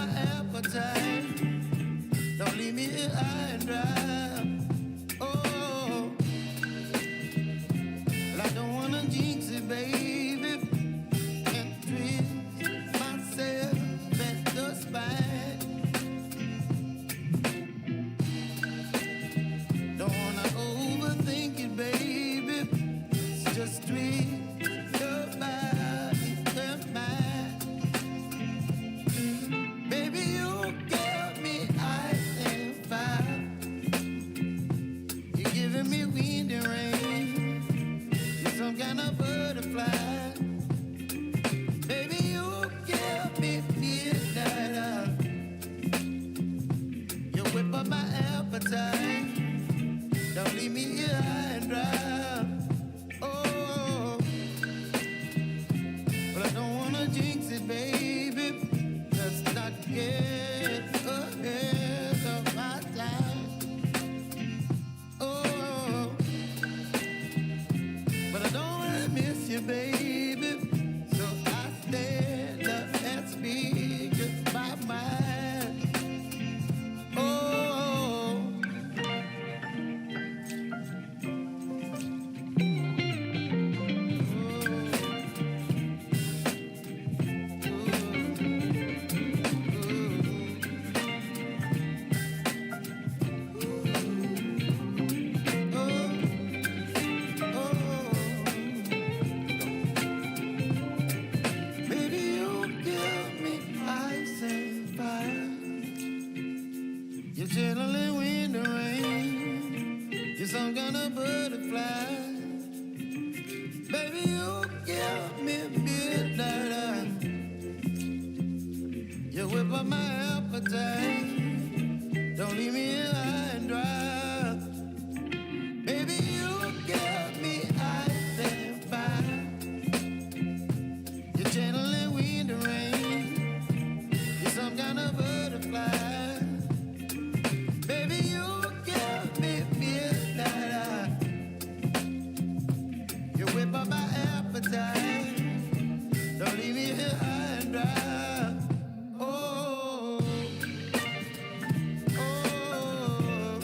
my appetite. Don't leave me here high and dry. Oh, well, I don't wanna jinx it, baby, and twist myself at the spine. Don't wanna overthink it, baby. It's just twist your body and mine. Baby, you give me ice and fire. You're giving me wind and rain. You're some kind of butterfly. Baby, you give me midnight. You whip up my appetite. Don't leave me here high and dry. Oh, but I don't wanna jinx it, baby. Let's not get ahead of my time. Oh, but I don't wanna miss you, baby. So I stand up and speak just my mind. Oh. Chilling wind and rain, you're some kind of butterfly. Baby, you give me midnight. You whip up my appetite. Don't leave me here high and dry. Baby, you give me ice and fire. You're channeling wind and rain. You're some kind of butterfly. Baby, you give me midnight. You whip up my appetite. Don't leave me here high and dry. Oh, oh,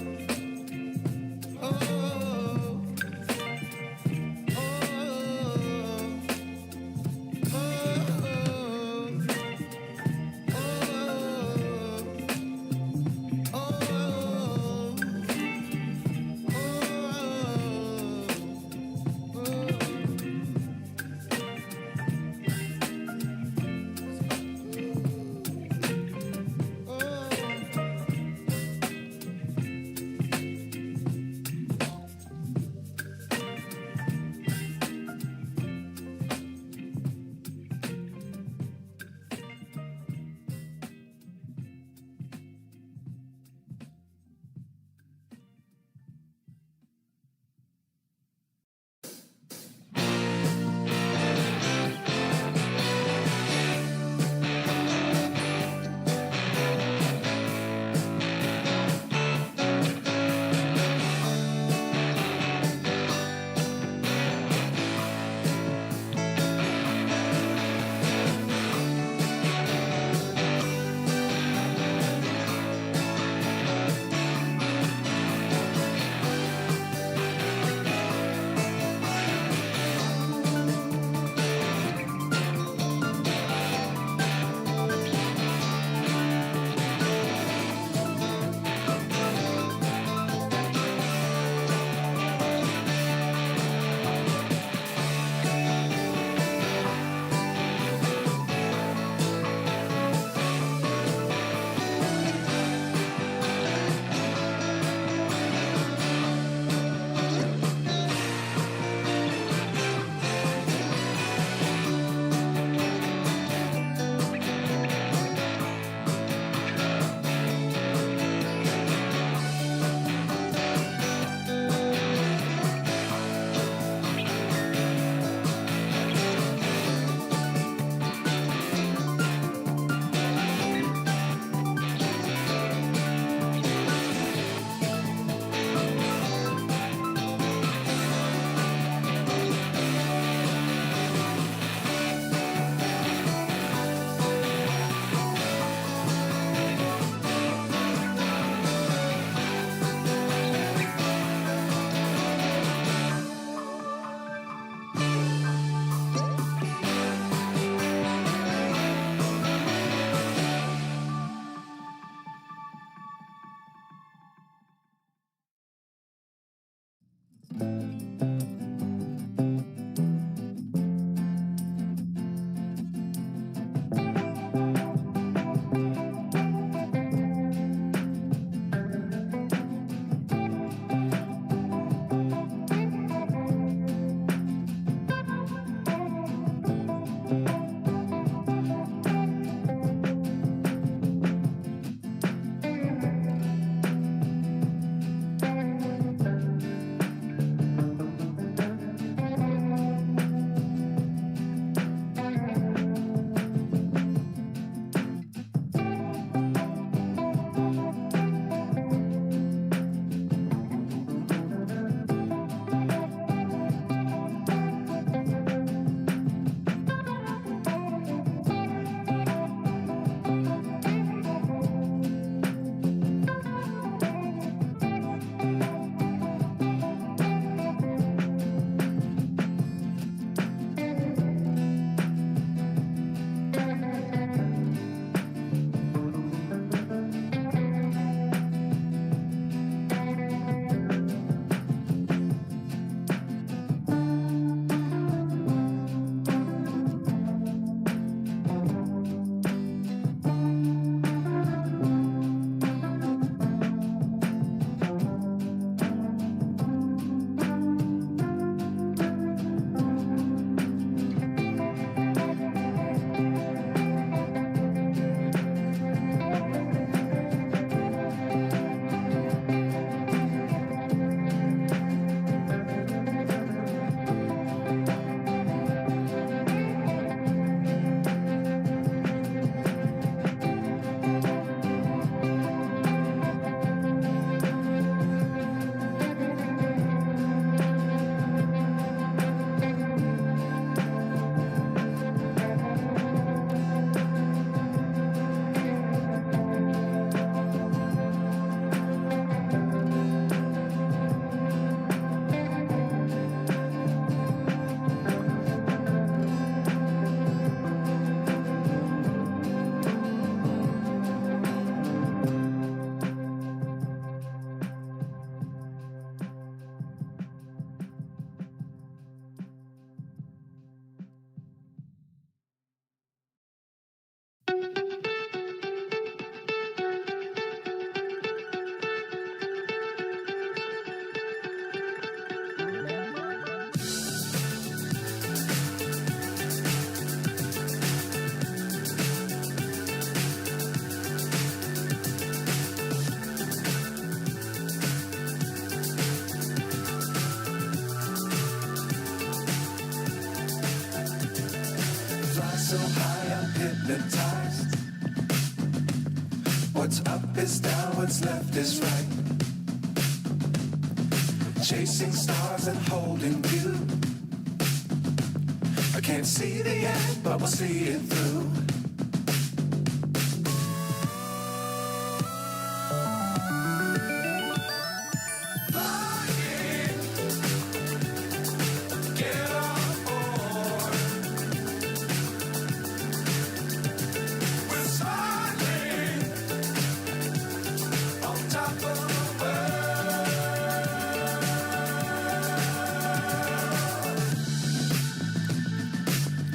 hypnotized. What's up is down, what's left is right. Chasing stars and holding you. I can't see the end, but we'll see it through.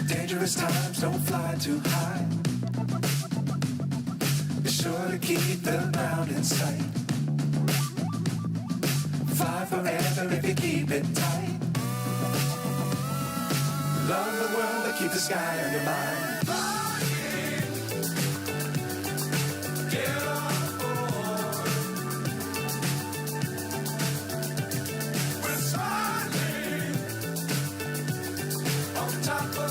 Dangerous times, don't fly too high. Be sure to keep the ground in sight. Fly forever if you keep it tight. Love the world, but keep the sky on your mind. Get on board. We're smiling on top of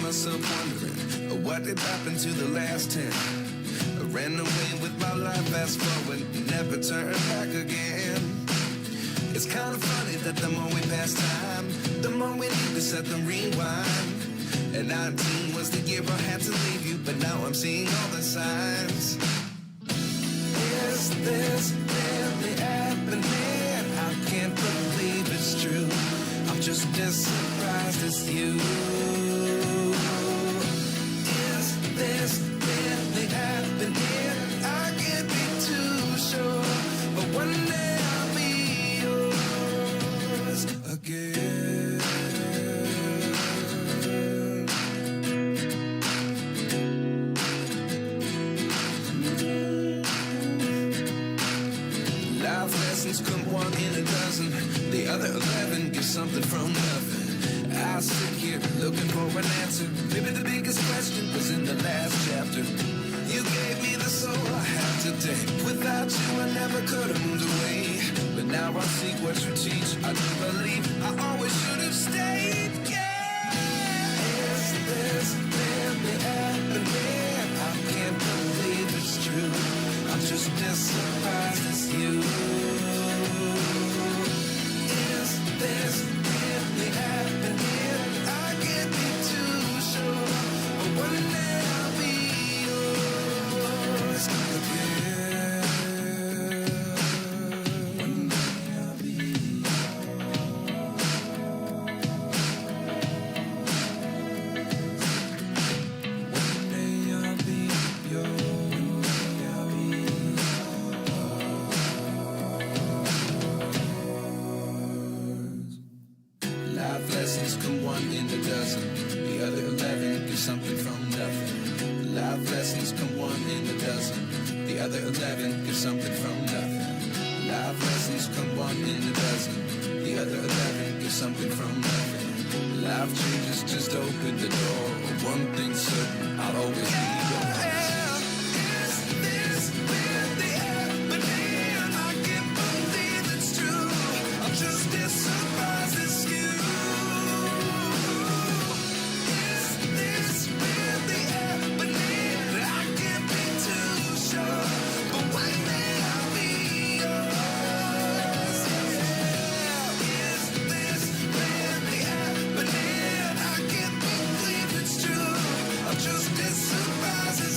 myself wondering what did happen to the last 10. I ran away with my life, fast forward, never turn back again. It's kind of funny that the more we pass time, the more we need to set the rewind. And 19 was the year I had to leave you, but now I'm seeing all the signs. Is this really happening? I can't believe it's true. I'm just as surprised as you. Is this really happening? I can't be too sure, but one day I'll be yours again. Life lessons come one in a dozen, the other 11 give something from nothing. I sit here looking for an answer. Maybe the biggest question was in the last chapter. You gave me the soul I have today. Without you I never could have moved away. But now I see what you teach. I do believe I always should have stayed. Yeah. Is this really happening? I can't believe it's true. I'm just as surprised as you. Is this really happening? I can't be too sure, but one day I'll be yours again. One day I'll be yours. One day I'll be yours. Life lessons come one in a dozen, the other 11 give something from nothing. Life lessons come one in a dozen, the other 11 give something from nothing. Life lessons come one in a dozen, the other 11 give something from nothing. Life changes just open the door. One thing's certain, I'll always be yours. Is this really happening? I can't believe it's true. I'm just as surprised as you. Just as surprised as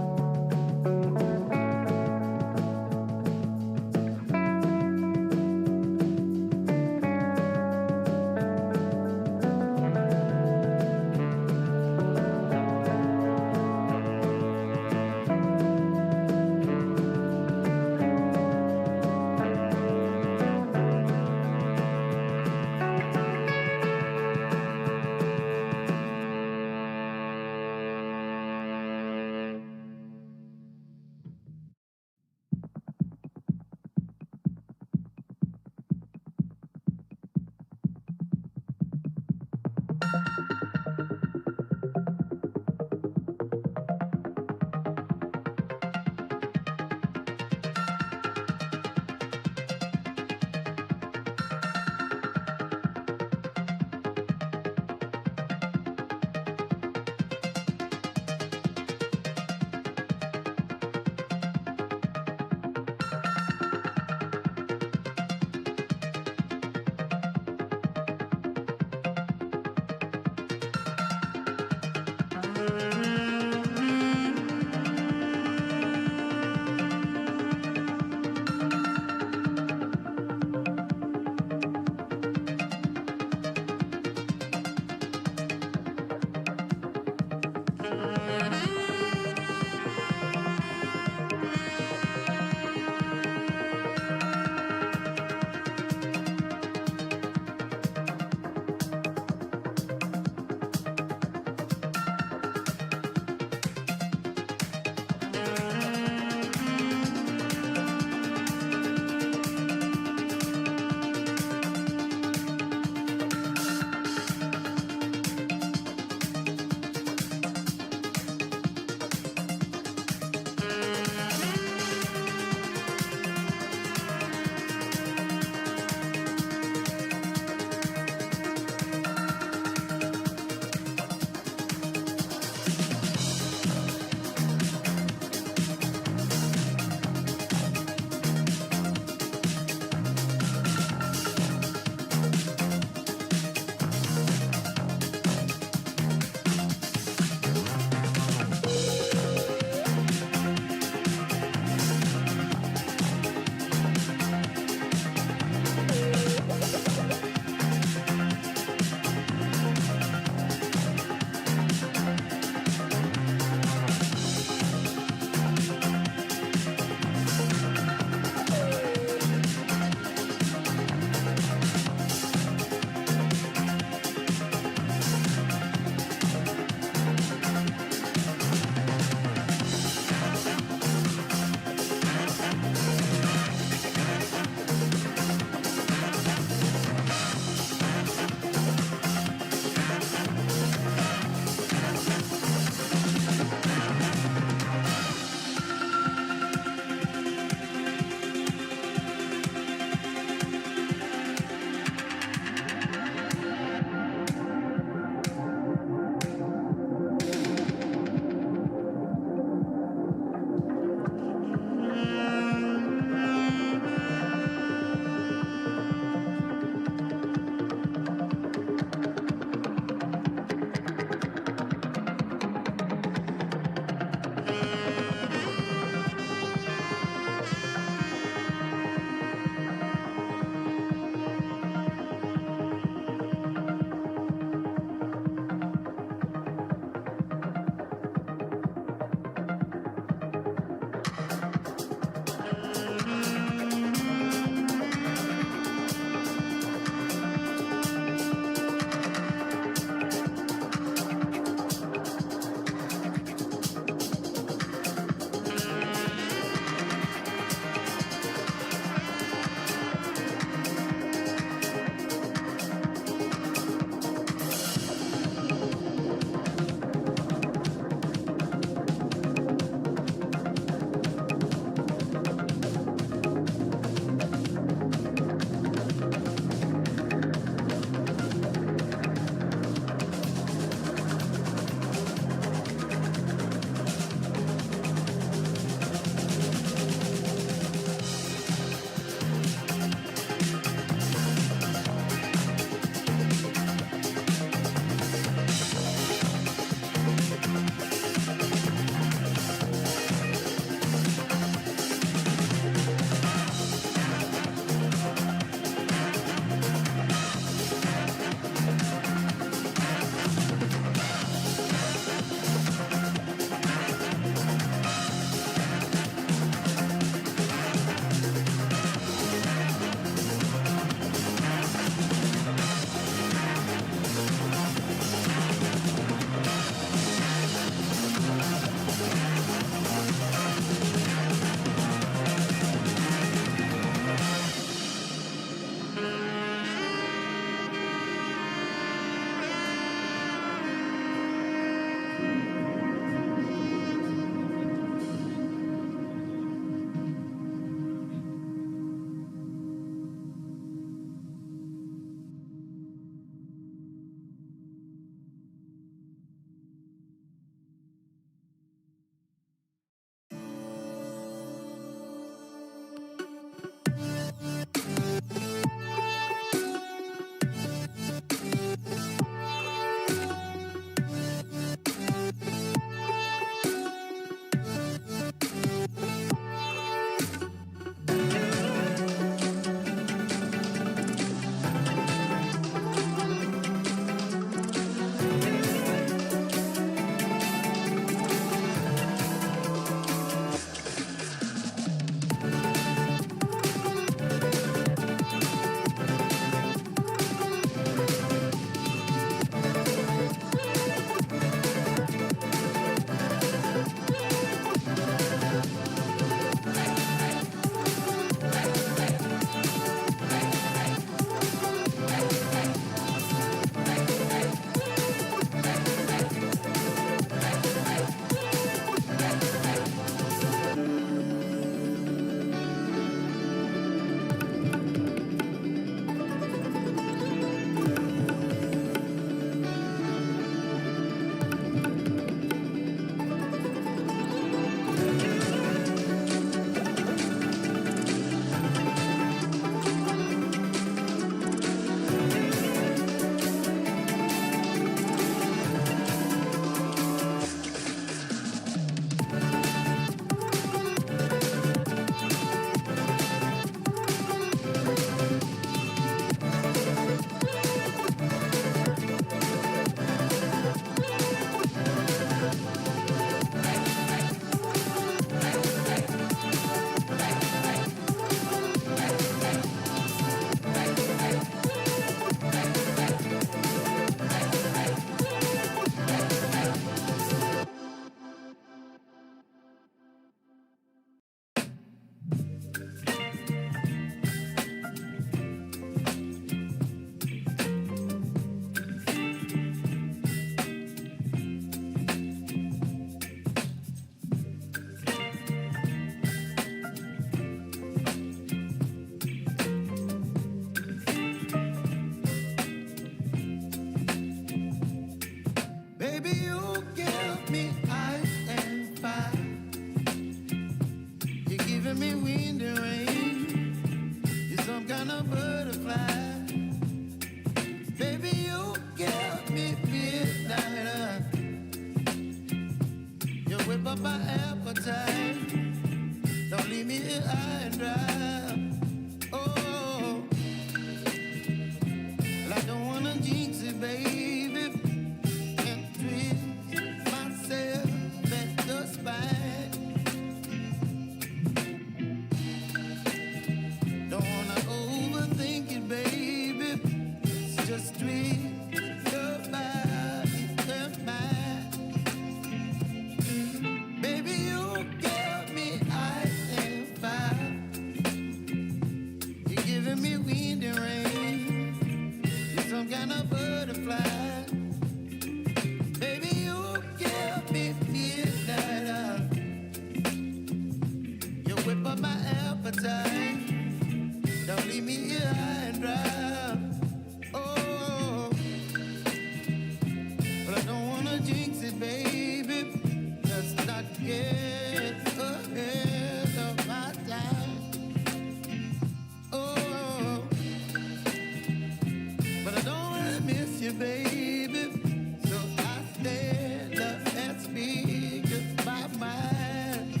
you, baby. So I stand up and speak just my mind.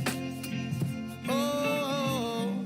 Oh,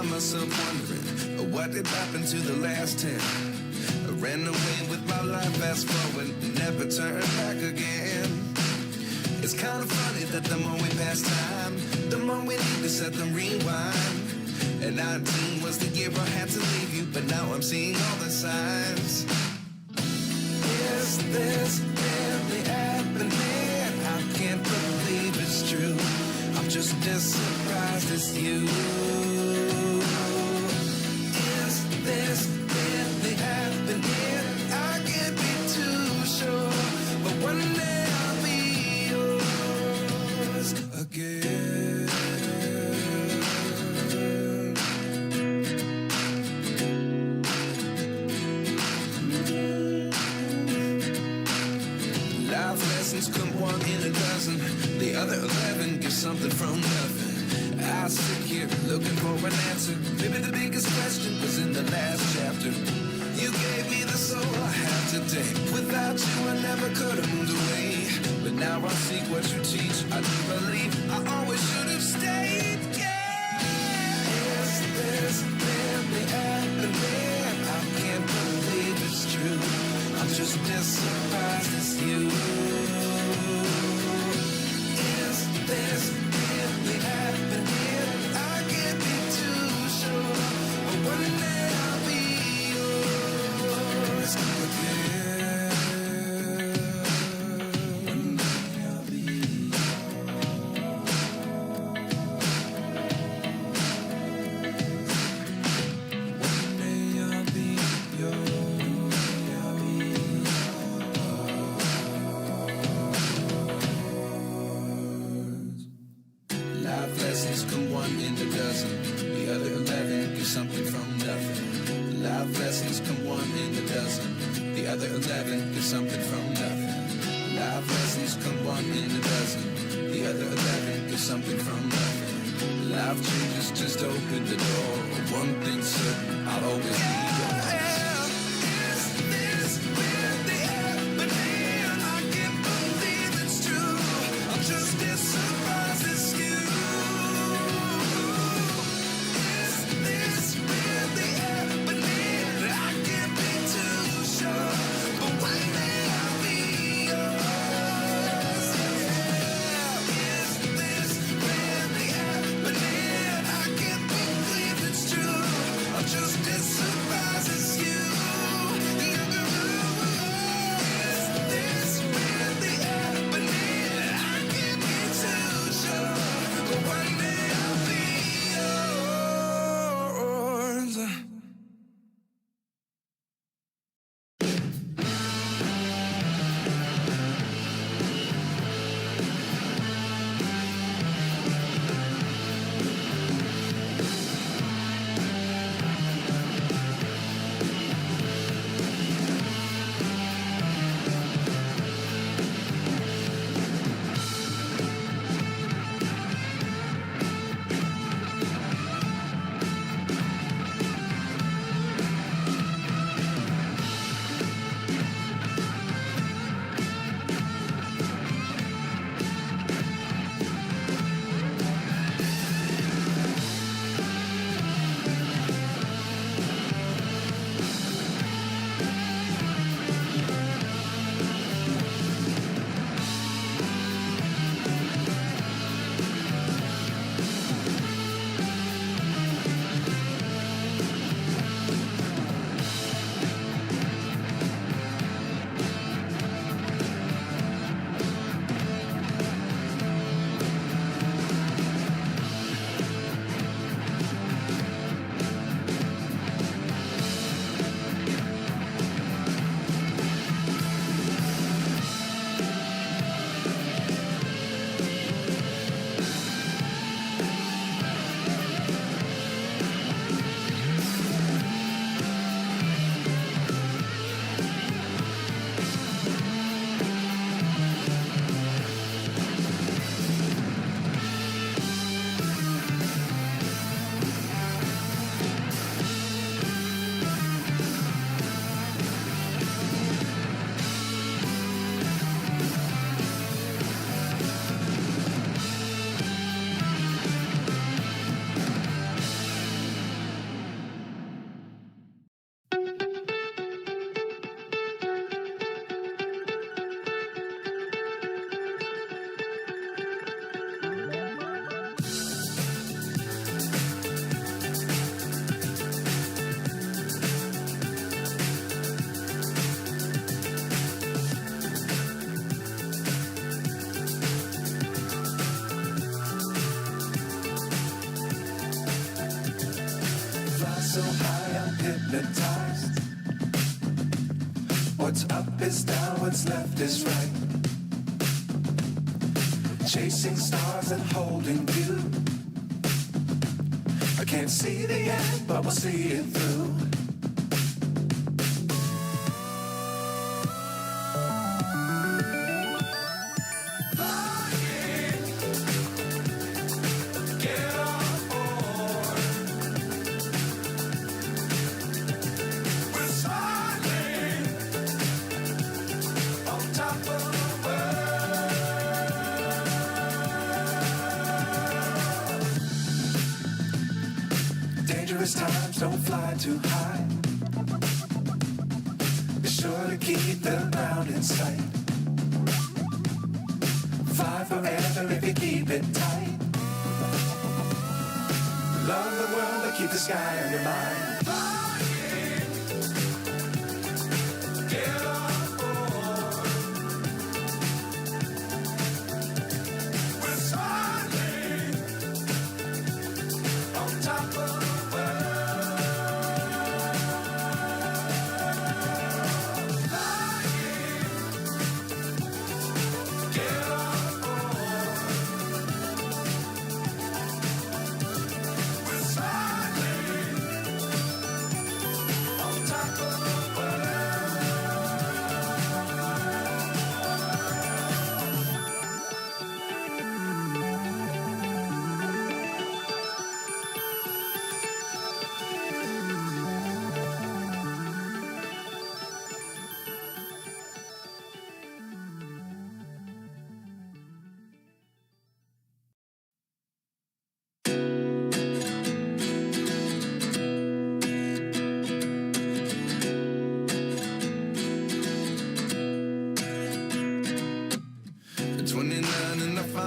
find myself wondering what did happen to the last 10. I ran away with my life, fast forward, never turn back again. It's kind of funny that the more we pass time, the more we need to set them rewind. And 19 was the year I had to leave you, but now I'm seeing all the signs. Is this really happening? I can't believe it's true. I'm just as surprised as you. Is this really happening? I can't be too sure, but one day I'll be yours again. Life lessons come one in a dozen, the other 11 give something from nothing. I sit here looking for an answer. Maybe the biggest question was in the last chapter. You gave me the soul I have today. Without you I never could have moved away. But now I see what you teach. I do believe I always should have stayed. Yeah. Is this really happening? I can't believe it's true. I'm just as surprised as you. Is this really happening? I can't be too sure, but one day I'll be yours again. One day I'll be yours. One day I'll be yours. I'll be yours. Life lessons come one in a dozen, the other 11 give something from nothing. Life lessons come one in a dozen, the other 11 give something from nothing. Life lessons come one in a dozen, the other 11 give something from nothing. Life changes just open the door. One thing's certain, I'll always be yours. Is this really happening? I can't believe it's true. I'm just as surprised as you. Is this really happening? I can't be too sure, but one day I'll be yours. Is this really happening? I can't believe it's true. I'm just as surprised as you. so high I'm hypnotized. What's up is down, what's left is right. Chasing stars and holding you. I can't see the end, but we'll see it through. Times don't fly too high. Be sure to keep the ground in sight. Fly forever if you keep it tight. Love the world but keep the sky on your mind. Get on board. We're soaring on top of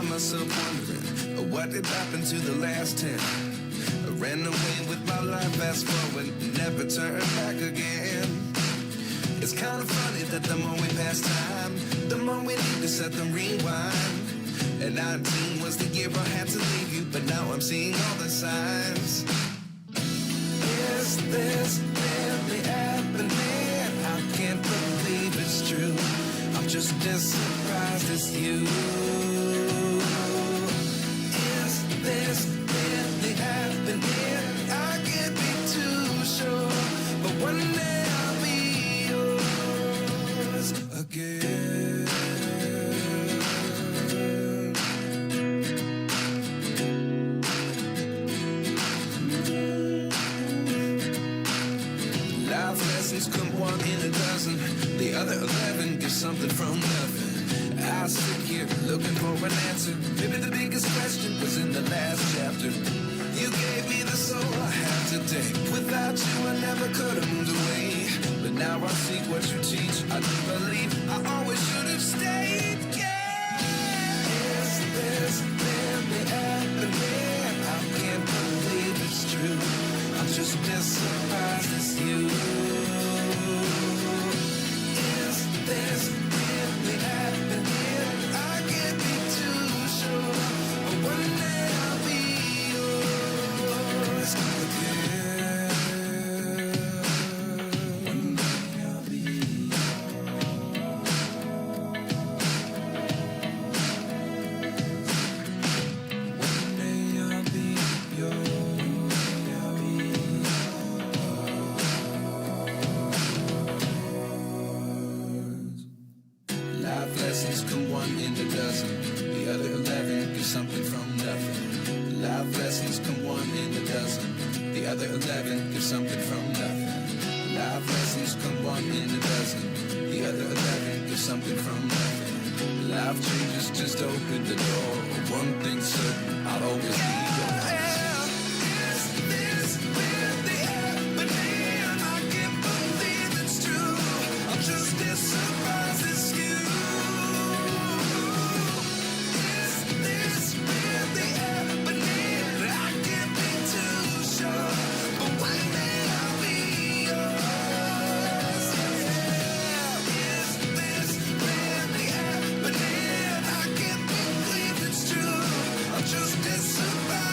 myself wondering what did happen to the last 10. I ran away with my life, fast forward, never turn back again. It's kind of funny that the more we pass time, the more we need to set the rewind. And 19 was the year I had to leave you, but now I'm seeing all the signs. Is this really happening? I can't believe it's true. I'm just as surprised as you. This really happening? I can't be too sure, but one day I'll be yours again. Life lessons come one in a dozen, the other 11 give something from nothing. I sit here looking for an answer. Maybe the biggest question was in the last chapter. You gave me the soul I have today. Without you I never could have moved away. But now I see what you teach. I do believe I always should have stayed. Yeah. Is this really happening? I can't believe it's true. I'm just as surprised as you. Is this really happening? I can't be too sure, but one day I'll be yours again. One day I'll be yours. One day I'll be yours. Lessons come one in a dozen, the other 11 give something from nothing. Life lessons come one in a dozen, the other 11 give something from nothing. Life lessons come one in a dozen, the other 11 give something from nothing. Life changes just open the door. One thing's certain, I'll always be yours. Just as surprised.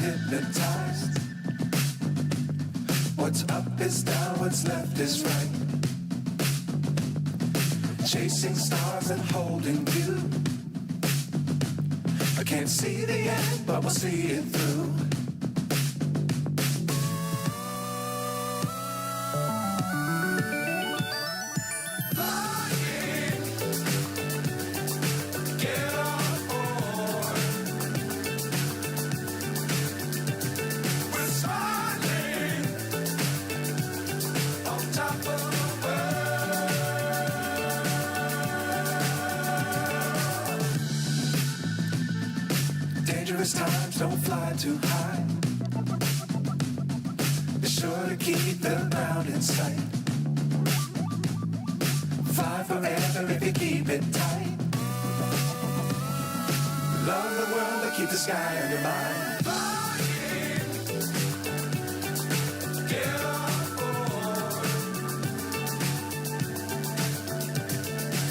hypnotized. What's up is down, what's left is right. Chasing stars and holding you. I can't see the end, but we'll see it through. Times don't fly too high. Be sure to keep the ground in sight. Fly forever if you keep it tight. Love the world but keep the sky on your mind. Get on board.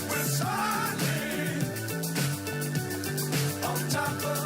We're soaring on top of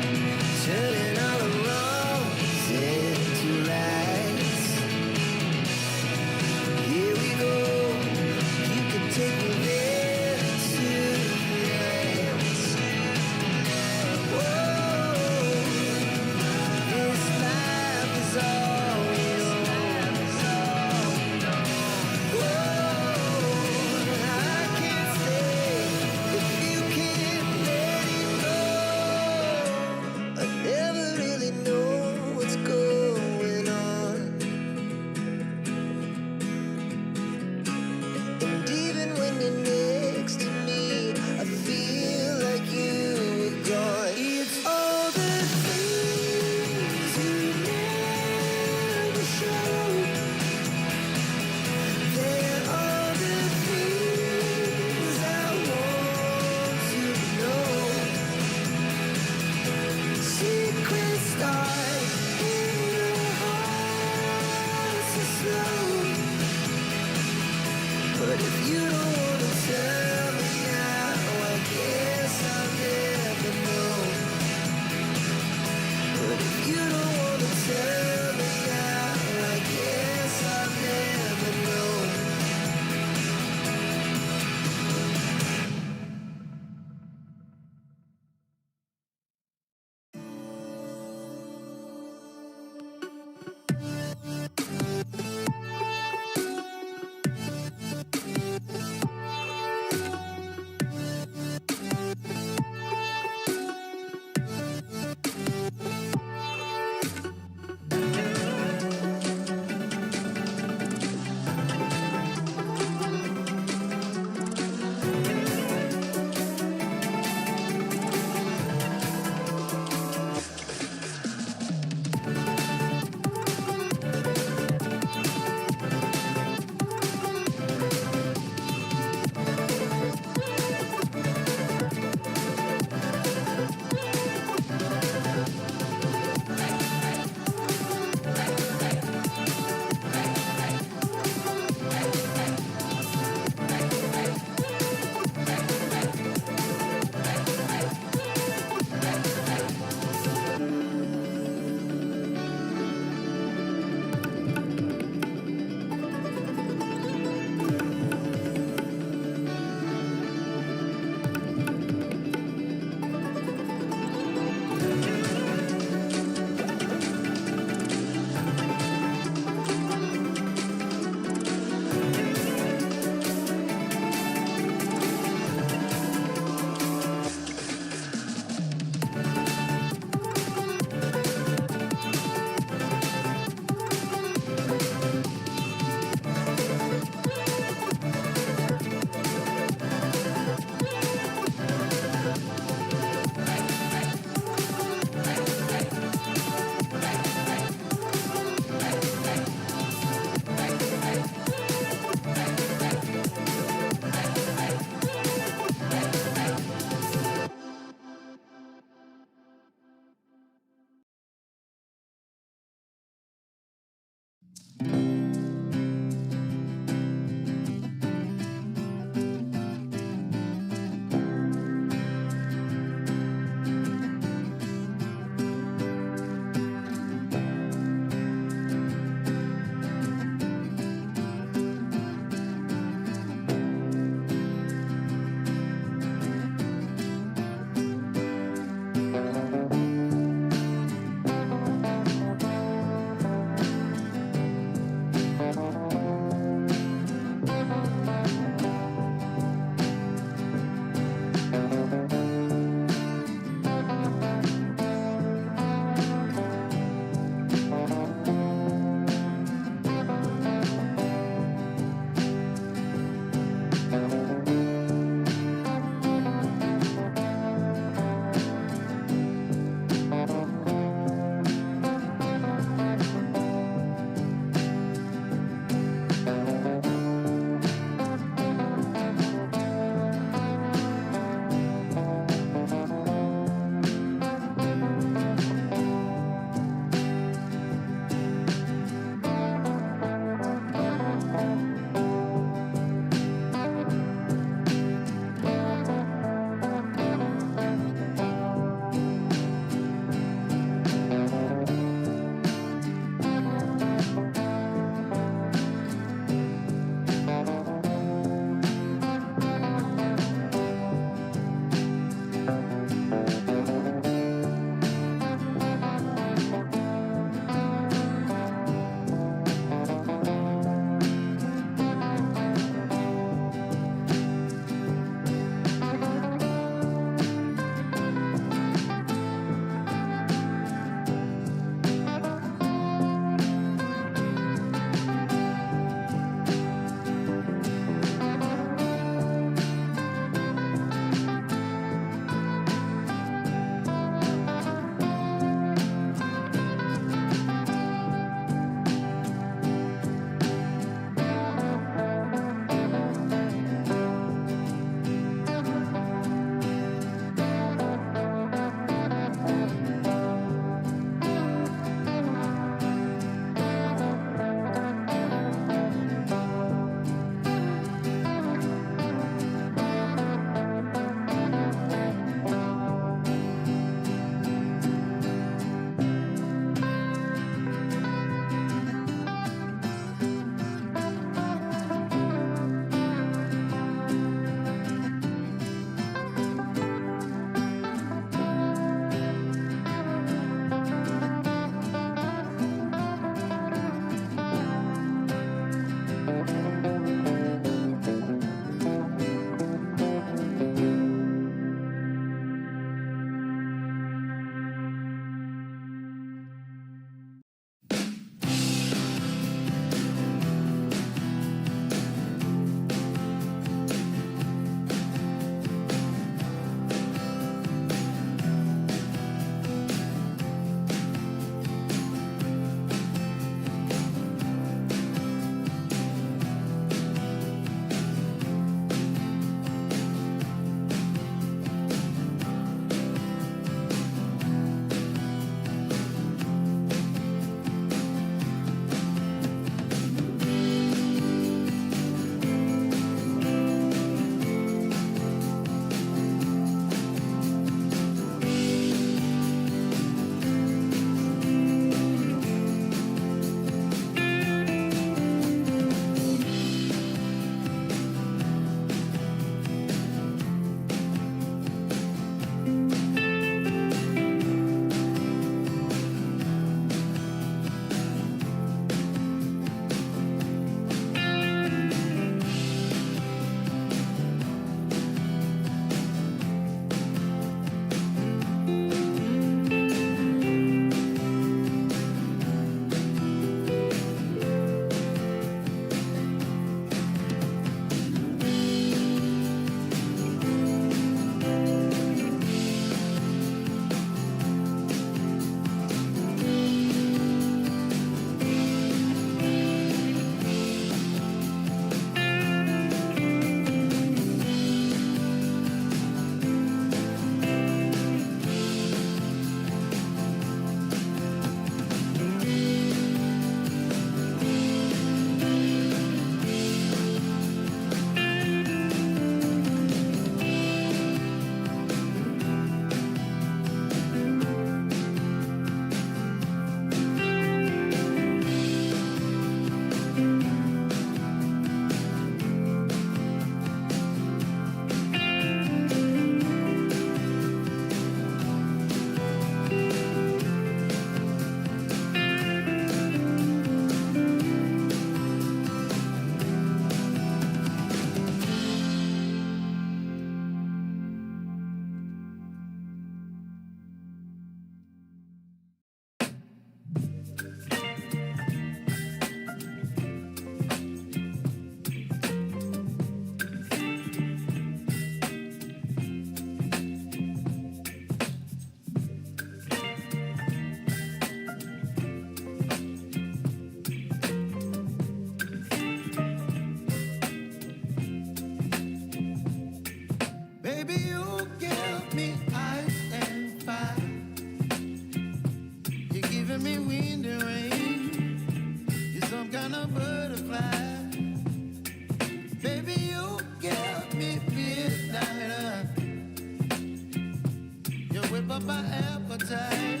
up my appetite.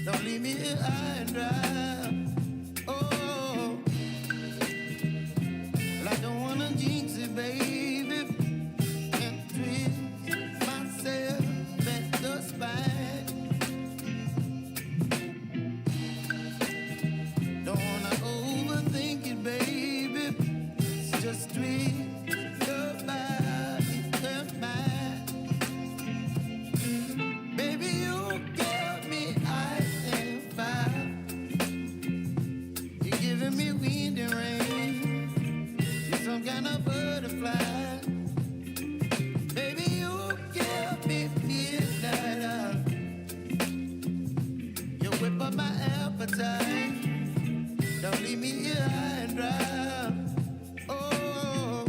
Don't leave me here high and dry. Oh, well, I don't wanna jinx it, baby, and twist myself at the spine. Don't wanna overthink it, baby. It's just twist your body and mine. Baby, you got me ice and fire. You're giving me wind and rain. You're some kind of butterfly. Baby, you give me midnight. You whip up my appetite. Don't leave me here high and dry. Oh,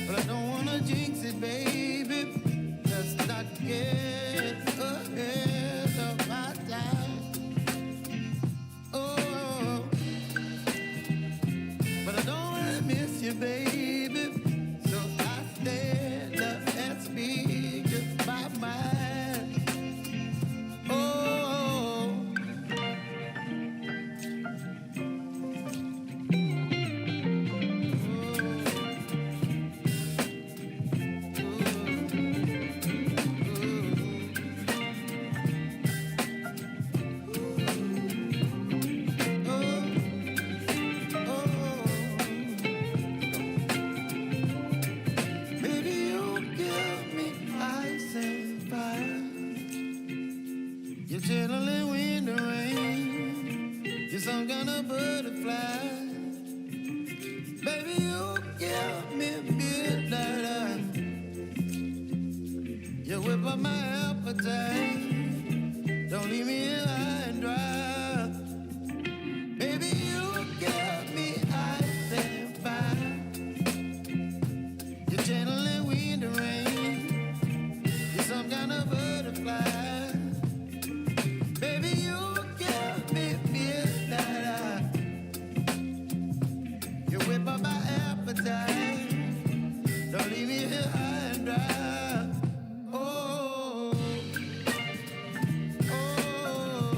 but I don't wanna jinx it, baby. Let's not get ahead of my time. Oh, but I don't wanna miss you, baby. So I stand up and speak just my mind. Oh, baby, you give me ice and fire. You're channeling wind and rain. You're some kind of butterfly. Baby, you give me midnight. You whip up my appetite. Don't leave me here high and dry. Baby, you give me ice and fire. You're channeling wind and rain. You're some kind of butterfly. Baby, you give me midnight. You whip up my appetite. Don't leave me here high and dry. Oh, oh,